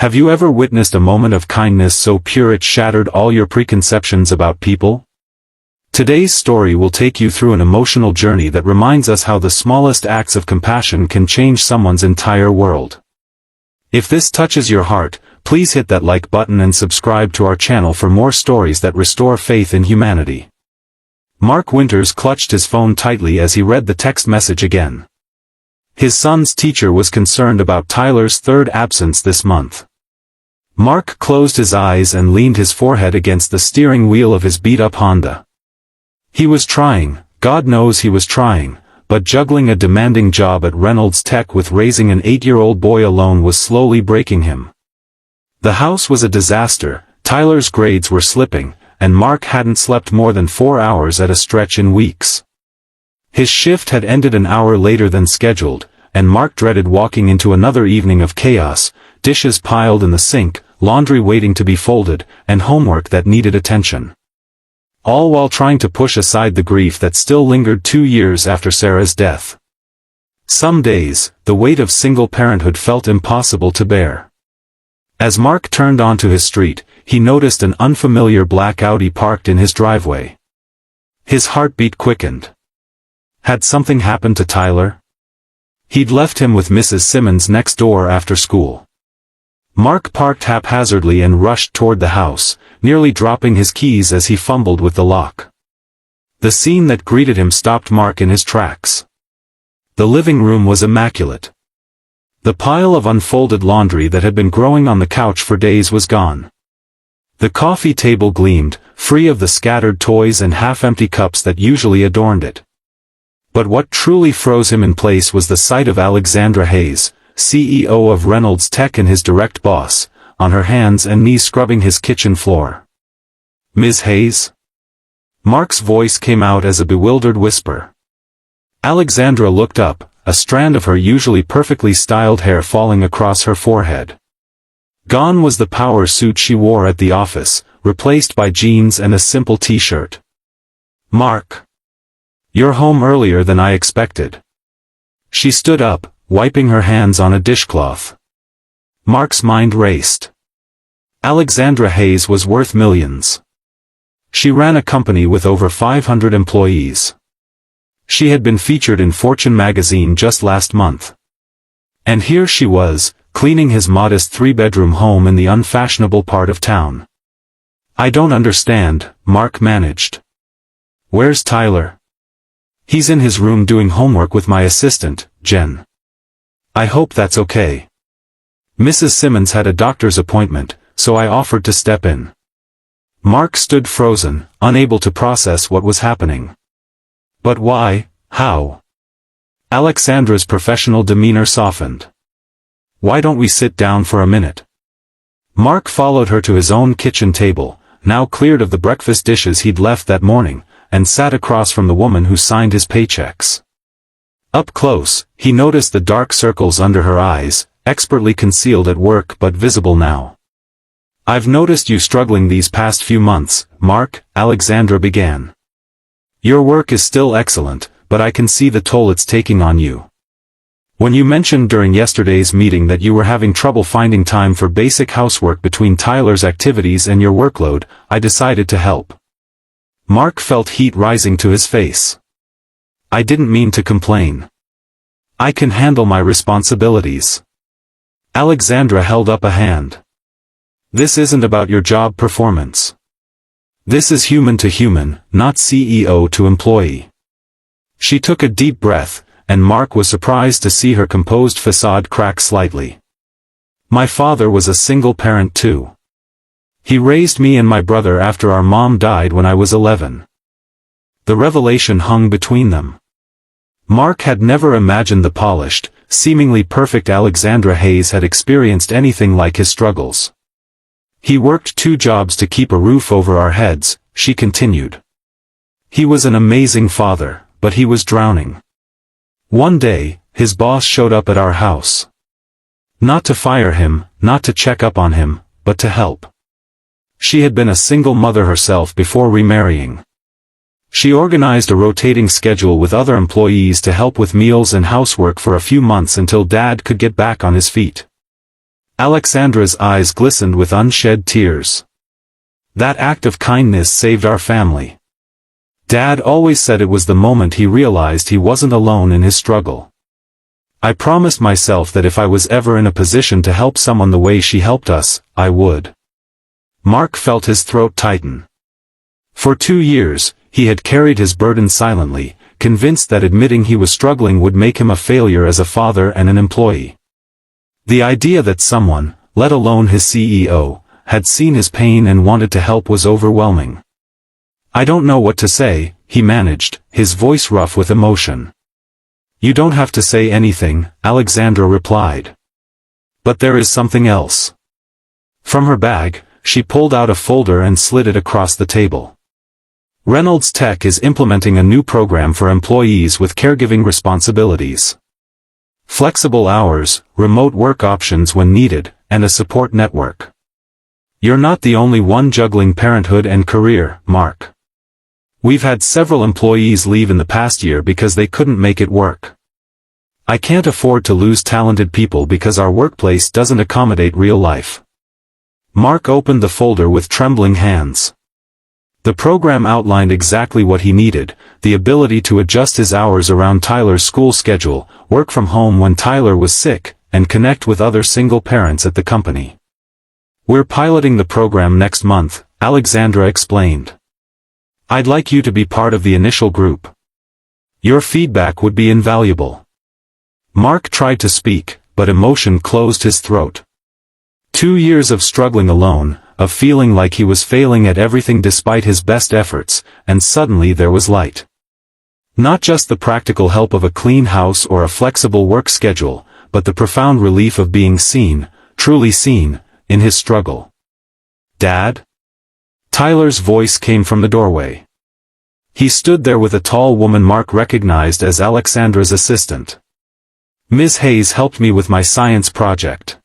Have you ever witnessed a moment of kindness so pure it shattered all your preconceptions about people? Today's story will take you through an emotional journey that reminds us how the smallest acts of compassion can change someone's entire world. If this touches your heart, please hit that like button and subscribe to our channel for more stories that restore faith in humanity. Mark Winters clutched his phone tightly as he read the text message again. His son's teacher was concerned about Tyler's third absence this month. Mark closed his eyes and leaned his forehead against the steering wheel of his beat-up Honda. He was trying, God knows he was trying, but juggling a demanding job at Reynolds Tech with raising an 8-year-old boy alone was slowly breaking him. The house was a disaster, Tyler's grades were slipping, and Mark hadn't slept more than 4 hours at a stretch in weeks. His shift had ended an hour later than scheduled, and Mark dreaded walking into another evening of chaos, dishes piled in the sink, laundry waiting to be folded, and homework that needed attention. All while trying to push aside the grief that still lingered 2 years after Sarah's death. Some days, the weight of single parenthood felt impossible to bear. As Mark turned onto his street, he noticed an unfamiliar black Audi parked in his driveway. His heartbeat quickened. Had something happened to Tyler? He'd left him with Mrs. Simmons next door after school. Mark parked haphazardly and rushed toward the house, nearly dropping his keys as he fumbled with the lock. The scene that greeted him stopped Mark in his tracks. The living room was immaculate. The pile of unfolded laundry that had been growing on the couch for days was gone. The coffee table gleamed, free of the scattered toys and half-empty cups that usually adorned it. But what truly froze him in place was the sight of Alexandra Hayes, CEO of Reynolds Tech and his direct boss, on her hands and knees scrubbing his kitchen floor. "Ms. Hayes?" Mark's voice came out as a bewildered whisper. Alexandra looked up, a strand of her usually perfectly styled hair falling across her forehead. Gone was the power suit she wore at the office, replaced by jeans and a simple t-shirt. "Mark. You're home earlier than I expected." She stood up, wiping her hands on a dishcloth. Mark's mind raced. Alexandra Hayes was worth millions. She ran a company with over 500 employees. She had been featured in Fortune magazine just last month. And here she was, cleaning his modest 3-bedroom home in the unfashionable part of town. "I don't understand," Mark managed. "Where's Tyler?" "He's in his room doing homework with my assistant, Jen. I hope that's okay. Mrs. Simmons had a doctor's appointment, so I offered to step in." Mark stood frozen, unable to process what was happening. "But why? How?" Alexandra's professional demeanor softened. "Why don't we sit down for a minute?" Mark followed her to his own kitchen table, now cleared of the breakfast dishes he'd left that morning, and sat across from the woman who signed his paychecks. Up close, he noticed the dark circles under her eyes, expertly concealed at work but visible now. "I've noticed you struggling these past few months, Mark," Alexandra began. "Your work is still excellent, but I can see the toll it's taking on you. When you mentioned during yesterday's meeting that you were having trouble finding time for basic housework between Tyler's activities and your workload, I decided to help." Mark felt heat rising to his face. "I didn't mean to complain. I can handle my responsibilities." Alexandra held up a hand. "This isn't about your job performance. This is human to human, not CEO to employee." She took a deep breath, and Mark was surprised to see her composed facade crack slightly. "My father was a single parent too. He raised me and my brother after our mom died when I was 11. The revelation hung between them. Mark had never imagined the polished, seemingly perfect Alexandra Hayes had experienced anything like his struggles. "He worked 2 jobs to keep a roof over our heads," she continued. "He was an amazing father, but he was drowning. One day, his boss showed up at our house. Not to fire him, not to check up on him, but to help. She had been a single mother herself before remarrying. She organized a rotating schedule with other employees to help with meals and housework for a few months until Dad could get back on his feet. Alexandra's eyes glistened with unshed tears. That act of kindness saved our family. Dad always said it was the moment he realized he wasn't alone in his struggle. I promised myself that if I was ever in a position to help someone the way she helped us, I would. Mark felt his throat tighten. For 2 years, he had carried his burden silently, convinced that admitting he was struggling would make him a failure as a father and an employee. The idea that someone, let alone his CEO, had seen his pain and wanted to help was overwhelming. "I don't know what to say," he managed, his voice rough with emotion. "You don't have to say anything," Alexandra replied. "But there is something else." From her bag, she pulled out a folder and slid it across the table. Reynolds Tech is implementing a new program for employees with caregiving responsibilities. Flexible hours, remote work options when needed, and a support network. You're not the only one juggling parenthood and career, Mark. We've had several employees leave in the past year because they couldn't make it work. I can't afford to lose talented people because our workplace doesn't accommodate real life. Mark opened the folder with trembling hands. The program outlined exactly what he needed: the ability to adjust his hours around Tyler's school schedule, work from home when Tyler was sick, and connect with other single parents at the company. "We're piloting the program next month," Alexandra explained. "I'd like you to be part of the initial group. Your feedback would be invaluable." Mark tried to speak, but emotion closed his throat. 2 years of struggling alone, of feeling like he was failing at everything despite his best efforts, and suddenly there was light. Not just the practical help of a clean house or a flexible work schedule, but the profound relief of being seen, truly seen, in his struggle. "Dad?" Tyler's voice came from the doorway. He stood there with a tall woman Mark recognized as Alexandra's assistant. "Ms. Hayes helped me with my science project.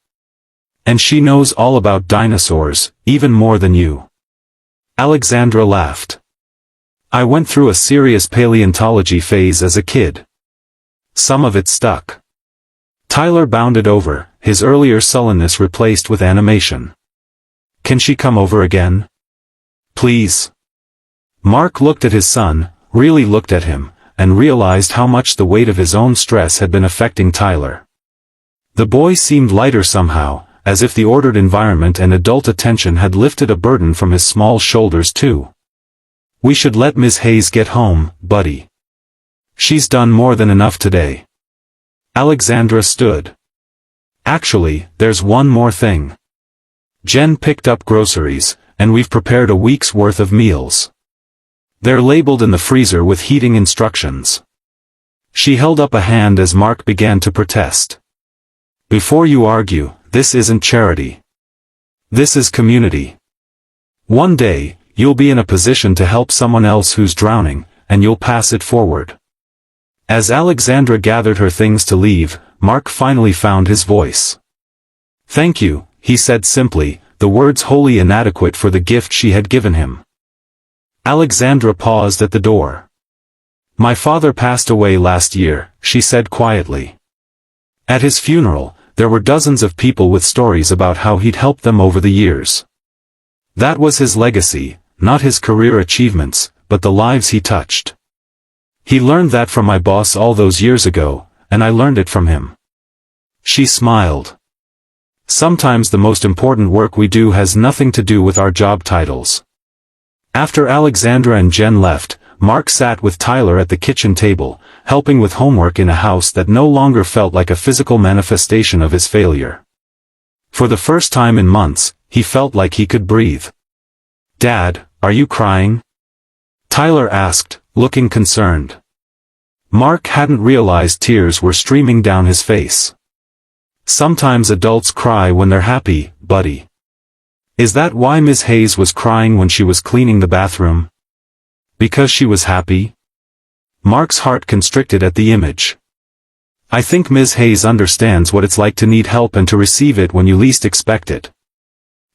And she knows all about dinosaurs, even more than you." Alexandra laughed. "I went through a serious paleontology phase as a kid. Some of it stuck." Tyler bounded over, his earlier sullenness replaced with animation. "Can she come over again? Please?" Mark looked at his son, really looked at him, and realized how much the weight of his own stress had been affecting Tyler. The boy seemed lighter somehow, as if the ordered environment and adult attention had lifted a burden from his small shoulders too. "We should let Ms. Hayes get home, buddy. She's done more than enough today." Alexandra stood. "Actually, there's one more thing. Jen picked up groceries, and we've prepared a week's worth of meals. They're labeled in the freezer with heating instructions." She held up a hand as Mark began to protest. "Before you argue, this isn't charity. This is community. One day, you'll be in a position to help someone else who's drowning, and you'll pass it forward." As Alexandra gathered her things to leave, Mark finally found his voice. "Thank you," he said simply, the words wholly inadequate for the gift she had given him. Alexandra paused at the door. "My father passed away last year," she said quietly. At his funeral, there were dozens of people with stories about how he'd helped them over the years. That was his legacy, not his career achievements, but the lives he touched. "He learned that from my boss all those years ago, and I learned it from him." She smiled. "Sometimes the most important work we do has nothing to do with our job titles." After Alexandra and Jen left, Mark sat with Tyler at the kitchen table, helping with homework in a house that no longer felt like a physical manifestation of his failure. For the first time in months, he felt like he could breathe. "Dad, are you crying?" Tyler asked, looking concerned. Mark hadn't realized tears were streaming down his face. "Sometimes adults cry when they're happy, buddy." "Is that why Ms. Hayes was crying when she was cleaning the bathroom? Because she was happy?" Mark's heart constricted at the image. "I think Ms. Hayes understands what it's like to need help and to receive it when you least expect it."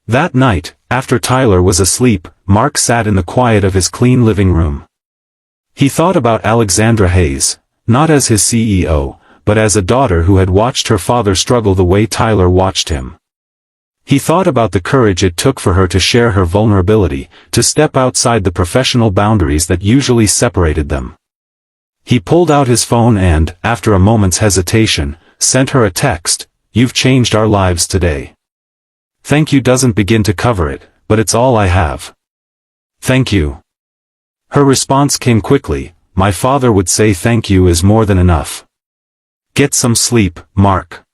That night, after Tyler was asleep, Mark sat in the quiet of his clean living room. He thought about Alexandra Hayes, not as his CEO, but as a daughter who had watched her father struggle the way Tyler watched him. He thought about the courage it took for her to share her vulnerability, to step outside the professional boundaries that usually separated them. He pulled out his phone and, after a moment's hesitation, sent her a text, "You've changed our lives today. Thank you doesn't begin to cover it, but it's all I have. Thank you." Her response came quickly, "My father would say thank you is more than enough. Get some sleep, Mark.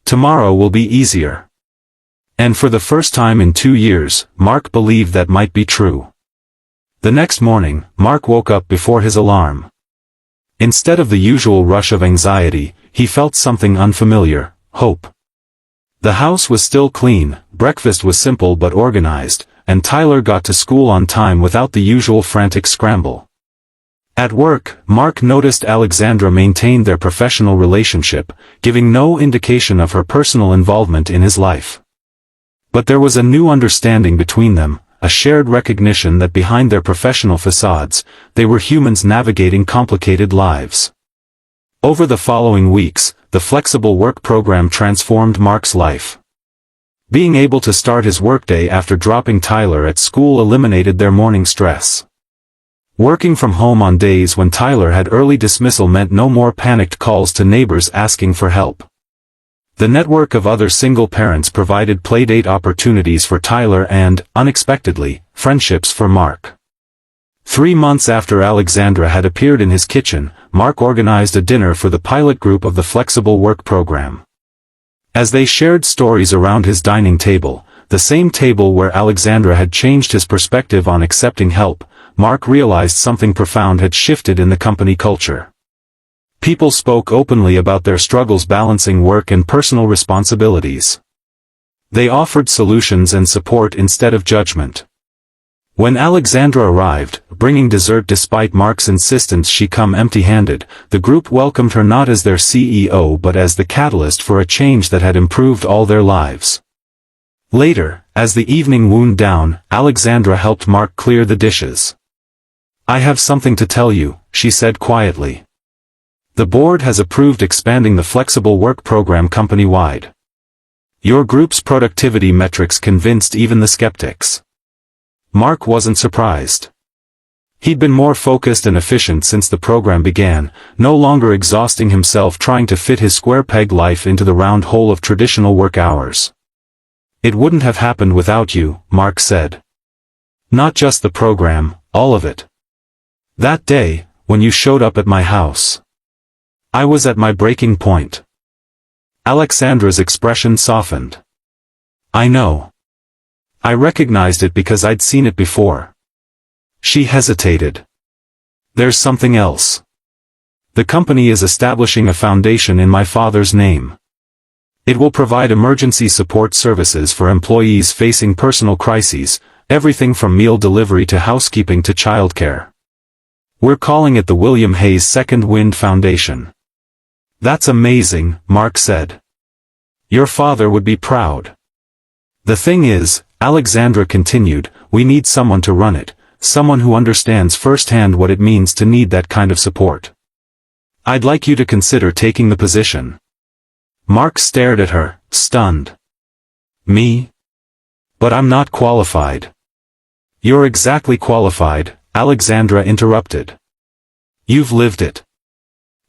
Tomorrow will be easier." And for the first time in 2 years, Mark believed that might be true. The next morning, Mark woke up before his alarm. Instead of the usual rush of anxiety, he felt something unfamiliar, hope. The house was still clean, breakfast was simple but organized, and Tyler got to school on time without the usual frantic scramble. At work, Mark noticed Alexandra maintained their professional relationship, giving no indication of her personal involvement in his life. But there was a new understanding between them, a shared recognition that behind their professional facades, they were humans navigating complicated lives. Over the following weeks, the flexible work program transformed Mark's life. Being able to start his workday after dropping Tyler at school eliminated their morning stress. Working from home on days when Tyler had early dismissal meant no more panicked calls to neighbors asking for help. The network of other single parents provided playdate opportunities for Tyler and, unexpectedly, friendships for Mark. 3 months after Alexandra had appeared in his kitchen, Mark organized a dinner for the pilot group of the flexible work program. As they shared stories around his dining table, the same table where Alexandra had changed his perspective on accepting help, Mark realized something profound had shifted in the company culture. People spoke openly about their struggles balancing work and personal responsibilities. They offered solutions and support instead of judgment. When Alexandra arrived, bringing dessert despite Mark's insistence she come empty-handed, the group welcomed her not as their CEO but as the catalyst for a change that had improved all their lives. Later, as the evening wound down, Alexandra helped Mark clear the dishes. "I have something to tell you," she said quietly. "The board has approved expanding the flexible work program company-wide. Your group's productivity metrics convinced even the skeptics." Mark wasn't surprised. He'd been more focused and efficient since the program began, no longer exhausting himself trying to fit his square-peg life into the round hole of traditional work hours. "It wouldn't have happened without you," Mark said. "Not just the program, all of it. That day, when you showed up at my house. I was at my breaking point." Alexandra's expression softened. "I know. I recognized it because I'd seen it before." She hesitated. "There's something else. The company is establishing a foundation in my father's name. It will provide emergency support services for employees facing personal crises, everything from meal delivery to housekeeping to childcare. We're calling it the William Hayes Second Wind Foundation." "That's amazing," Mark said. "Your father would be proud." "The thing is," Alexandra continued, "we need someone to run it, someone who understands firsthand what it means to need that kind of support. I'd like you to consider taking the position." Mark stared at her, stunned. "Me? But I'm not qualified." "You're exactly qualified," Alexandra interrupted. "You've lived it.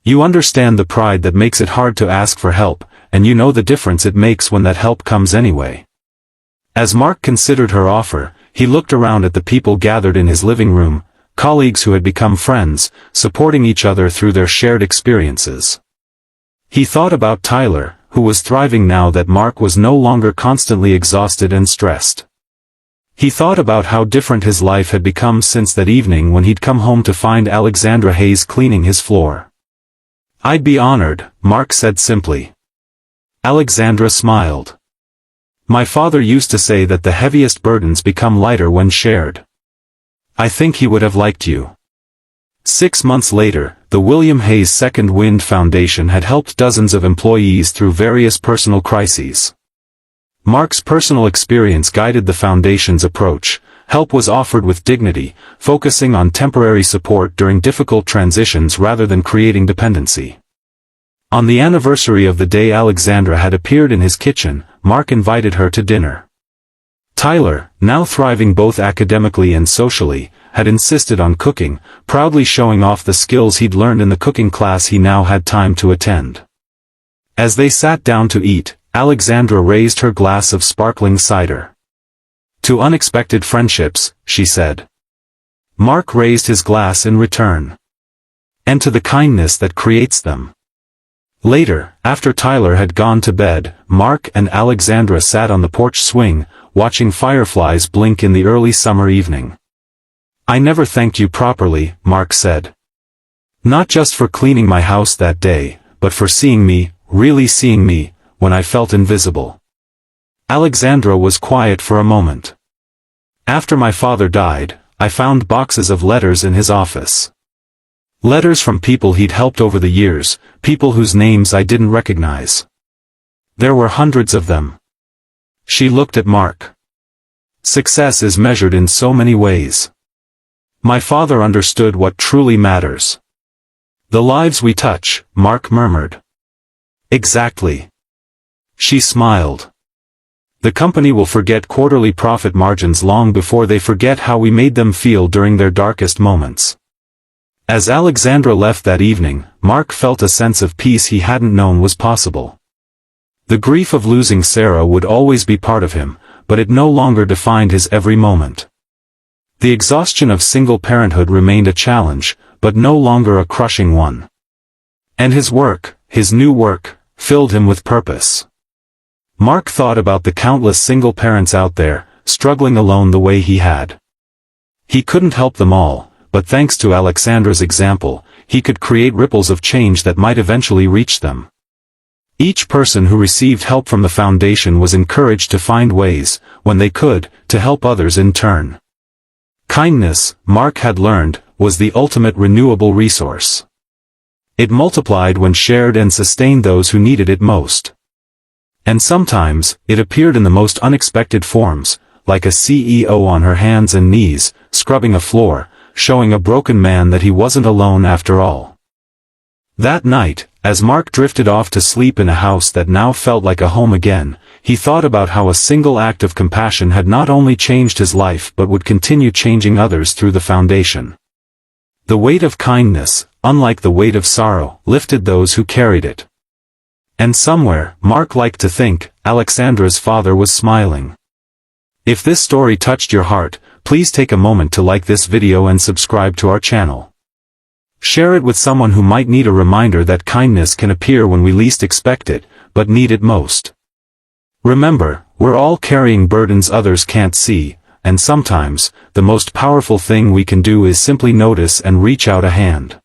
You understand the pride that makes it hard to ask for help, and you know the difference it makes when that help comes anyway." As Mark considered her offer, he looked around at the people gathered in his living room, colleagues who had become friends, supporting each other through their shared experiences. He thought about Tyler, who was thriving now that Mark was no longer constantly exhausted and stressed. He thought about how different his life had become since that evening when he'd come home to find Alexandra Hayes cleaning his floor. "I'd be honored," Mark said simply. Alexandra smiled. "My father used to say that the heaviest burdens become lighter when shared. I think he would have liked you." 6 months later, the William Hayes Second Wind Foundation had helped dozens of employees through various personal crises. Mark's personal experience guided the foundation's approach. Help was offered with dignity, focusing on temporary support during difficult transitions rather than creating dependency. On the anniversary of the day Alexandra had appeared in his kitchen, Mark invited her to dinner. Tyler, now thriving both academically and socially, had insisted on cooking, proudly showing off the skills he'd learned in the cooking class he now had time to attend. As they sat down to eat, Alexandra raised her glass of sparkling cider. "To unexpected friendships," she said. Mark raised his glass in return. "And to the kindness that creates them." Later, after Tyler had gone to bed, Mark and Alexandra sat on the porch swing, watching fireflies blink in the early summer evening. "I never thanked you properly," Mark said. "Not just for cleaning my house that day, but for seeing me, really seeing me, when I felt invisible." Alexandra was quiet for a moment. "After my father died, I found boxes of letters in his office. Letters from people he'd helped over the years, people whose names I didn't recognize. There were hundreds of them." She looked at Mark. "Success is measured in so many ways. My father understood what truly matters. The lives we touch," Mark murmured. "Exactly." She smiled. "The company will forget quarterly profit margins long before they forget how we made them feel during their darkest moments." As Alexandra left that evening, Mark felt a sense of peace he hadn't known was possible. The grief of losing Sarah would always be part of him, but it no longer defined his every moment. The exhaustion of single parenthood remained a challenge, but no longer a crushing one. And his work, his new work, filled him with purpose. Mark thought about the countless single parents out there, struggling alone the way he had. He couldn't help them all, but thanks to Alexandra's example, he could create ripples of change that might eventually reach them. Each person who received help from the foundation was encouraged to find ways, when they could, to help others in turn. Kindness, Mark had learned, was the ultimate renewable resource. It multiplied when shared and sustained those who needed it most. And sometimes, it appeared in the most unexpected forms, like a CEO on her hands and knees, scrubbing a floor, showing a broken man that he wasn't alone after all. That night, as Mark drifted off to sleep in a house that now felt like a home again, he thought about how a single act of compassion had not only changed his life but would continue changing others through the foundation. The weight of kindness, unlike the weight of sorrow, lifted those who carried it. And somewhere, Mark liked to think, Alexandra's father was smiling. If this story touched your heart, please take a moment to like this video and subscribe to our channel. Share it with someone who might need a reminder that kindness can appear when we least expect it, but need it most. Remember, we're all carrying burdens others can't see, and sometimes, the most powerful thing we can do is simply notice and reach out a hand.